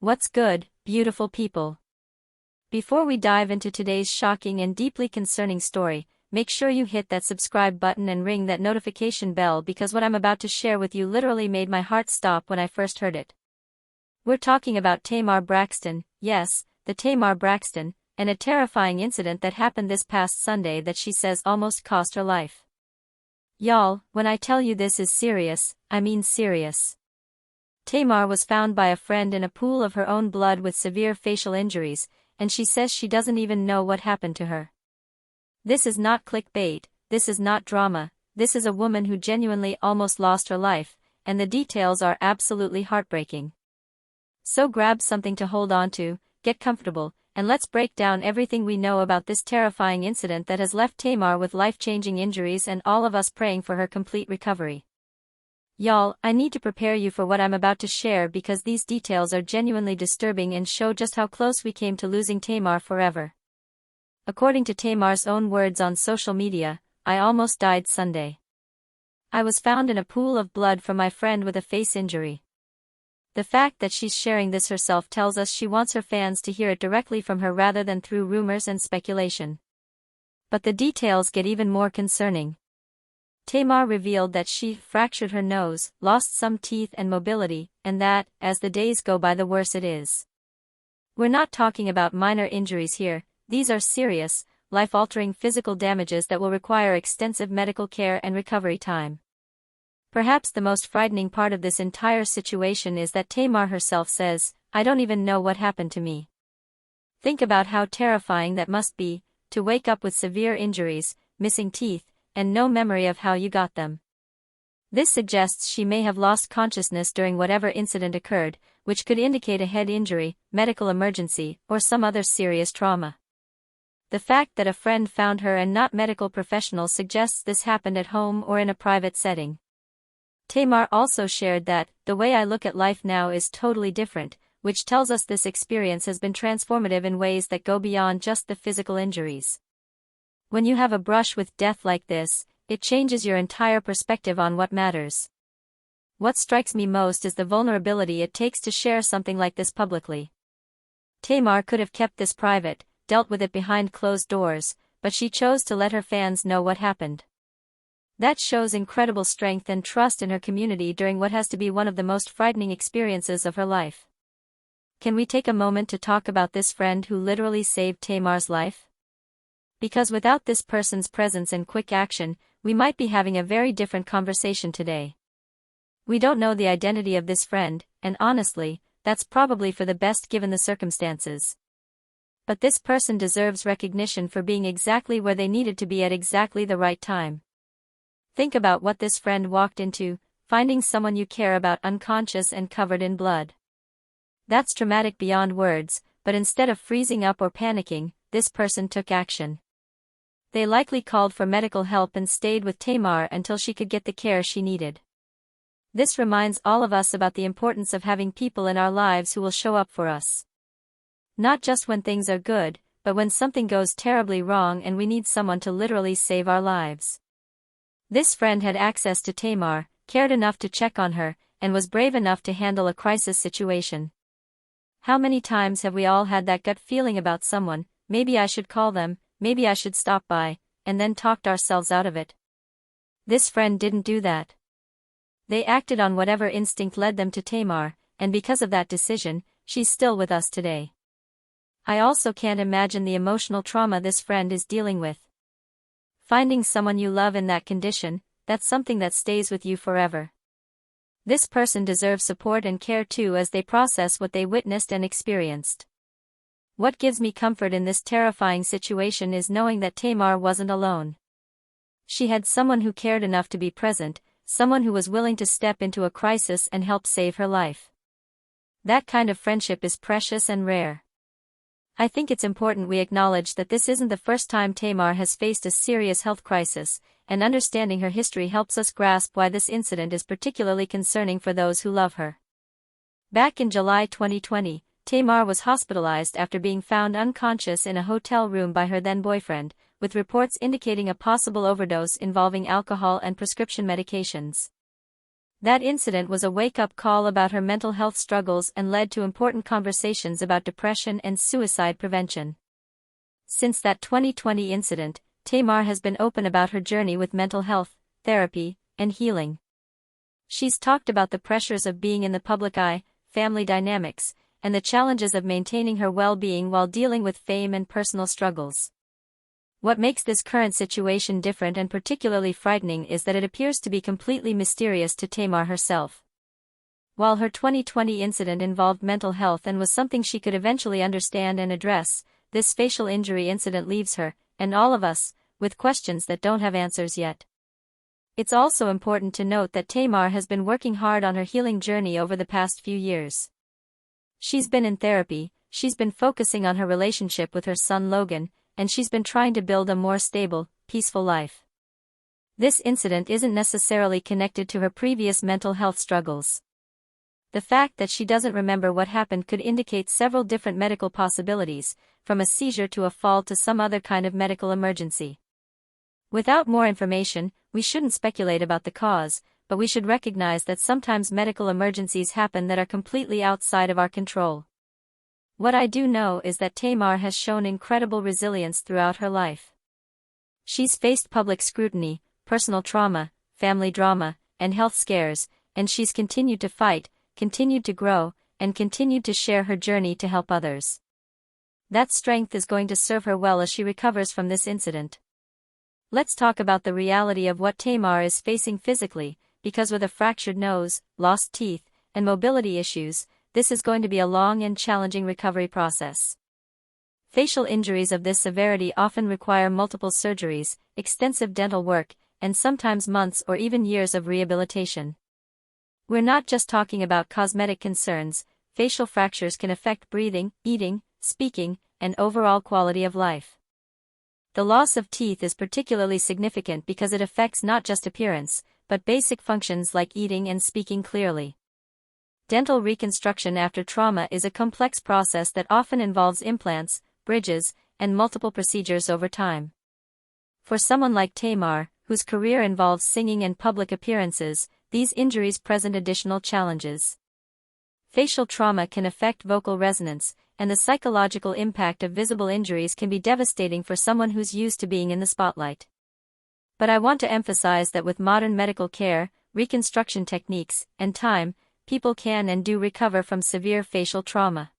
What's good, beautiful people? Before we dive into today's shocking and deeply concerning story, make sure you hit that subscribe button and ring that notification bell because what I'm about to share with you literally made my heart stop when I first heard it. We're talking about Tamar Braxton, yes, the Tamar Braxton, and a terrifying incident that happened this past Sunday that she says almost cost her life. Y'all, when I tell you this is serious, I mean serious. Tamar was found by a friend in a pool of her own blood with severe facial injuries, and she says she doesn't even know what happened to her. This is not clickbait, this is not drama, this is a woman who genuinely almost lost her life, and the details are absolutely heartbreaking. So grab something to hold on to, get comfortable, and let's break down everything we know about this terrifying incident that has left Tamar with life-changing injuries and all of us praying for her complete recovery. Y'all, I need to prepare you for what I'm about to share because these details are genuinely disturbing and show just how close we came to losing Tamar forever. According to Tamar's own words on social media, I almost died Sunday. I was found in a pool of blood from my friend with a face injury. The fact that she's sharing this herself tells us she wants her fans to hear it directly from her rather than through rumors and speculation. But the details get even more concerning. Tamar revealed that she fractured her nose, lost some teeth and mobility, and that, as the days go by the worse it is. We're not talking about minor injuries here, these are serious, life-altering physical damages that will require extensive medical care and recovery time. Perhaps the most frightening part of this entire situation is that Tamar herself says, "I don't even know what happened to me." Think about how terrifying that must be, to wake up with severe injuries, missing teeth, and no memory of how you got them. This suggests she may have lost consciousness during whatever incident occurred, which could indicate a head injury, medical emergency, or some other serious trauma. The fact that a friend found her and not medical professionals suggests this happened at home or in a private setting. Tamar also shared that, "The way I look at life now is totally different," which tells us this experience has been transformative in ways that go beyond just the physical injuries. When you have a brush with death like this, it changes your entire perspective on what matters. What strikes me most is the vulnerability it takes to share something like this publicly. Tamar could have kept this private, dealt with it behind closed doors, but she chose to let her fans know what happened. That shows incredible strength and trust in her community during what has to be one of the most frightening experiences of her life. Can we take a moment to talk about this friend who literally saved Tamar's life? Because without this person's presence and quick action, we might be having a very different conversation today. We don't know the identity of this friend, and honestly, that's probably for the best given the circumstances. But this person deserves recognition for being exactly where they needed to be at exactly the right time. Think about what this friend walked into, finding someone you care about unconscious and covered in blood. That's traumatic beyond words, but instead of freezing up or panicking, this person took action. They likely called for medical help and stayed with Tamar until she could get the care she needed. This reminds all of us about the importance of having people in our lives who will show up for us. Not just when things are good, but when something goes terribly wrong and we need someone to literally save our lives. This friend had access to Tamar, cared enough to check on her, and was brave enough to handle a crisis situation. How many times have we all had that gut feeling about someone, maybe I should call them, maybe I should stop by, and then talked ourselves out of it? This friend didn't do that. They acted on whatever instinct led them to Tamar, and because of that decision, she's still with us today. I also can't imagine the emotional trauma this friend is dealing with. Finding someone you love in that condition, that's something that stays with you forever. This person deserves support and care too as they process what they witnessed and experienced. What gives me comfort in this terrifying situation is knowing that Tamar wasn't alone. She had someone who cared enough to be present, someone who was willing to step into a crisis and help save her life. That kind of friendship is precious and rare. I think it's important we acknowledge that this isn't the first time Tamar has faced a serious health crisis, and understanding her history helps us grasp why this incident is particularly concerning for those who love her. Back in July 2020, Tamar was hospitalized after being found unconscious in a hotel room by her then-boyfriend, with reports indicating a possible overdose involving alcohol and prescription medications. That incident was a wake-up call about her mental health struggles and led to important conversations about depression and suicide prevention. Since that 2020 incident, Tamar has been open about her journey with mental health, therapy, and healing. She's talked about the pressures of being in the public eye, family dynamics, and the challenges of maintaining her well-being while dealing with fame and personal struggles. What makes this current situation different and particularly frightening is that it appears to be completely mysterious to Tamar herself. While her 2020 incident involved mental health and was something she could eventually understand and address, this facial injury incident leaves her, and all of us, with questions that don't have answers yet. It's also important to note that Tamar has been working hard on her healing journey over the past few years. She's been in therapy, she's been focusing on her relationship with her son Logan, and she's been trying to build a more stable, peaceful life. This incident isn't necessarily connected to her previous mental health struggles. The fact that she doesn't remember what happened could indicate several different medical possibilities, from a seizure to a fall to some other kind of medical emergency. Without more information, we shouldn't speculate about the cause, but we should recognize that sometimes medical emergencies happen that are completely outside of our control. What I do know is that Tamar has shown incredible resilience throughout her life. She's faced public scrutiny, personal trauma, family drama, and health scares, and she's continued to fight, continued to grow, and continued to share her journey to help others. That strength is going to serve her well as she recovers from this incident. Let's talk about the reality of what Tamar is facing physically, because with a fractured nose, lost teeth, and mobility issues, this is going to be a long and challenging recovery process. Facial injuries of this severity often require multiple surgeries, extensive dental work, and sometimes months or even years of rehabilitation. We're not just talking about cosmetic concerns. Facial fractures can affect breathing, eating, speaking, and overall quality of life. The loss of teeth is particularly significant because it affects not just appearance, but basic functions like eating and speaking clearly. Dental reconstruction after trauma is a complex process that often involves implants, bridges, and multiple procedures over time. For someone like Tamar, whose career involves singing and public appearances, these injuries present additional challenges. Facial trauma can affect vocal resonance, and the psychological impact of visible injuries can be devastating for someone who's used to being in the spotlight. But I want to emphasize that with modern medical care, reconstruction techniques, and time, people can and do recover from severe facial trauma.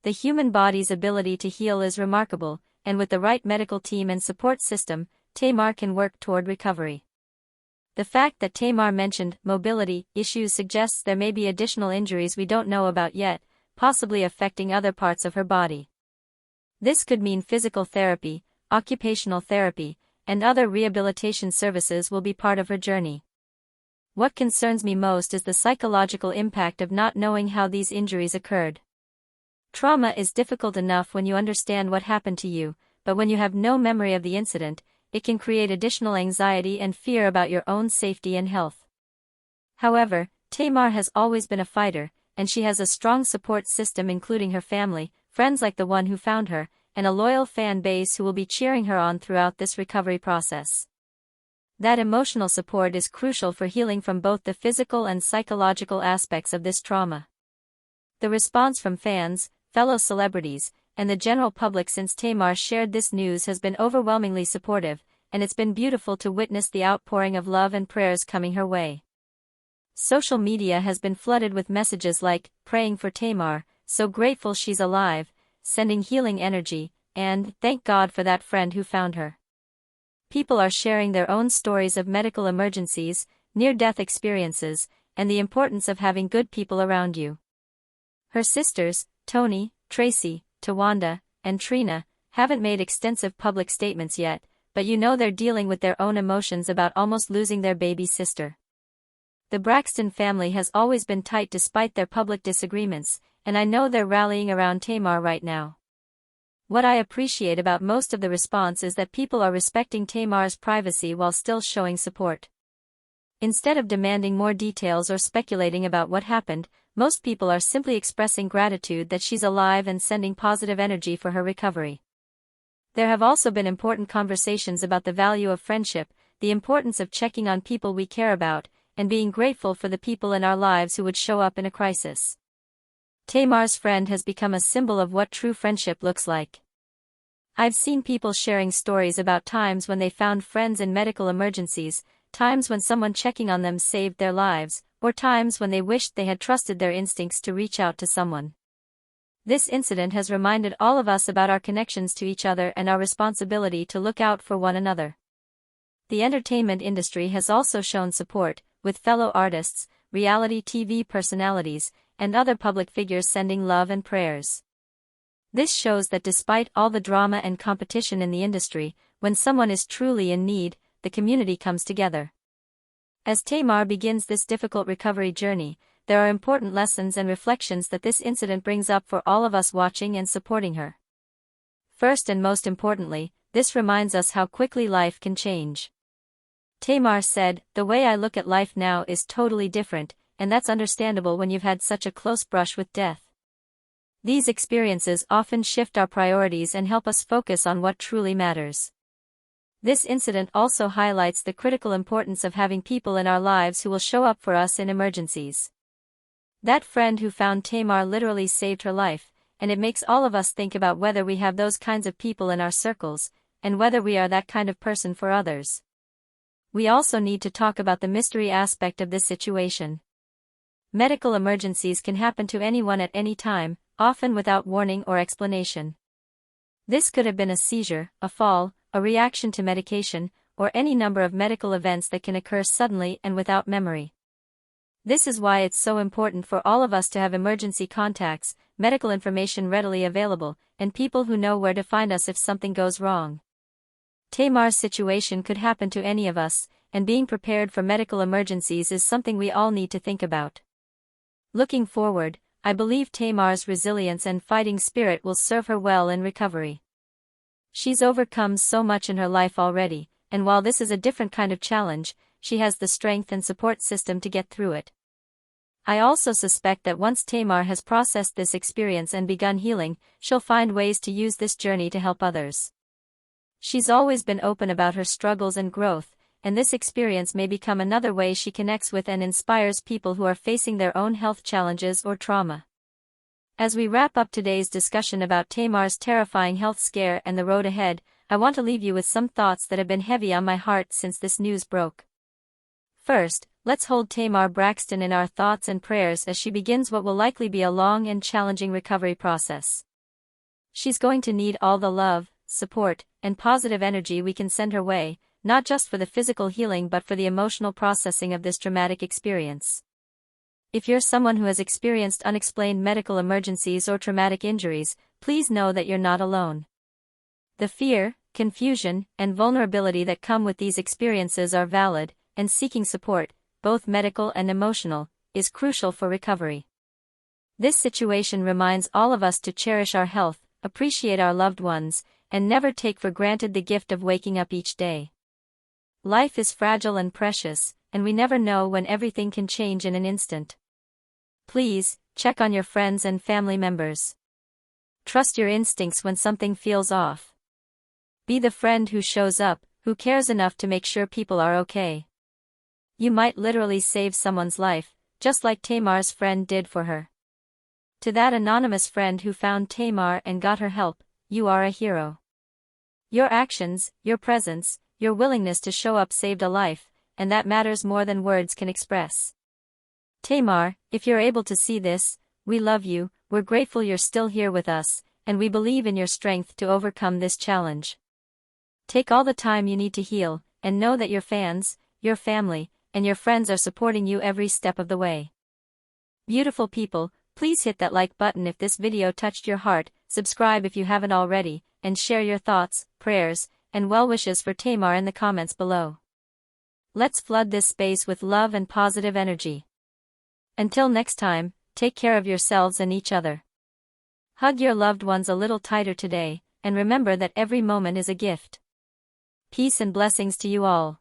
The human body's ability to heal is remarkable, and with the right medical team and support system, Tamar can work toward recovery. The fact that Tamar mentioned mobility issues suggests there may be additional injuries we don't know about yet, possibly affecting other parts of her body. This could mean physical therapy, occupational therapy, and other rehabilitation services will be part of her journey. What concerns me most is the psychological impact of not knowing how these injuries occurred. Trauma is difficult enough when you understand what happened to you, but when you have no memory of the incident, it can create additional anxiety and fear about your own safety and health. However, Tamar has always been a fighter, and she has a strong support system including her family, friends like the one who found her, and a loyal fan base who will be cheering her on throughout this recovery process. That emotional support is crucial for healing from both the physical and psychological aspects of this trauma. The response from fans, fellow celebrities, and the general public since Tamar shared this news has been overwhelmingly supportive, and it's been beautiful to witness the outpouring of love and prayers coming her way. Social media has been flooded with messages like, "Praying for Tamar, so grateful she's alive," "Sending healing energy," and "Thank God for that friend who found her." People are sharing their own stories of medical emergencies, near-death experiences, and the importance of having good people around you. Her sisters, Toni, Tracy, Tawanda, and Trina, haven't made extensive public statements yet, but you know they're dealing with their own emotions about almost losing their baby sister. The Braxton family has always been tight despite their public disagreements, and I know they're rallying around Tamar right now. What I appreciate about most of the response is that people are respecting Tamar's privacy while still showing support. Instead of demanding more details or speculating about what happened, most people are simply expressing gratitude that she's alive and sending positive energy for her recovery. There have also been important conversations about the value of friendship, the importance of checking on people we care about, and being grateful for the people in our lives who would show up in a crisis. Tamar's friend has become a symbol of what true friendship looks like. I've seen people sharing stories about times when they found friends in medical emergencies, times when someone checking on them saved their lives, or times when they wished they had trusted their instincts to reach out to someone. This incident has reminded all of us about our connections to each other and our responsibility to look out for one another. The entertainment industry has also shown support, with fellow artists, reality TV personalities, and other public figures sending love and prayers. This shows that despite all the drama and competition in the industry, when someone is truly in need, the community comes together. As Tamar begins this difficult recovery journey, there are important lessons and reflections that this incident brings up for all of us watching and supporting her. First and most importantly, this reminds us how quickly life can change. Tamar said, "The way I look at life now is totally different, and that's understandable when you've had such a close brush with death." These experiences often shift our priorities and help us focus on what truly matters. This incident also highlights the critical importance of having people in our lives who will show up for us in emergencies. That friend who found Tamar literally saved her life, and it makes all of us think about whether we have those kinds of people in our circles, and whether we are that kind of person for others. We also need to talk about the mystery aspect of this situation. Medical emergencies can happen to anyone at any time, often without warning or explanation. This could have been a seizure, a fall, a reaction to medication, or any number of medical events that can occur suddenly and without memory. This is why it's so important for all of us to have emergency contacts, medical information readily available, and people who know where to find us if something goes wrong. Tamar's situation could happen to any of us, and being prepared for medical emergencies is something we all need to think about. Looking forward, I believe Tamar's resilience and fighting spirit will serve her well in recovery. She's overcome so much in her life already, and while this is a different kind of challenge, she has the strength and support system to get through it. I also suspect that once Tamar has processed this experience and begun healing, she'll find ways to use this journey to help others. She's always been open about her struggles and growth, and this experience may become another way she connects with and inspires people who are facing their own health challenges or trauma. As we wrap up today's discussion about Tamar's terrifying health scare and the road ahead, I want to leave you with some thoughts that have been heavy on my heart since this news broke. First, let's hold Tamar Braxton in our thoughts and prayers as she begins what will likely be a long and challenging recovery process. She's going to need all the love, support, and positive energy we can send her way, not just for the physical healing but for the emotional processing of this traumatic experience. If you're someone who has experienced unexplained medical emergencies or traumatic injuries, please know that you're not alone. The fear, confusion, and vulnerability that come with these experiences are valid, and seeking support, both medical and emotional, is crucial for recovery. This situation reminds all of us to cherish our health, appreciate our loved ones, and never take for granted the gift of waking up each day. Life is fragile and precious, and we never know when everything can change in an instant. Please, check on your friends and family members. Trust your instincts when something feels off. Be the friend who shows up, who cares enough to make sure people are okay. You might literally save someone's life, just like Tamar's friend did for her. To that anonymous friend who found Tamar and got her help, you are a hero. Your actions, your presence, your willingness to show up saved a life, and that matters more than words can express. Tamar, if you're able to see this, we love you, we're grateful you're still here with us, and we believe in your strength to overcome this challenge. Take all the time you need to heal, and know that your fans, your family, and your friends are supporting you every step of the way. Beautiful people, please hit that like button if this video touched your heart, subscribe if you haven't already, and share your thoughts, prayers, and well wishes for Tamar in the comments below. Let's flood this space with love and positive energy. Until next time, take care of yourselves and each other. Hug your loved ones a little tighter today, and remember that every moment is a gift. Peace and blessings to you all.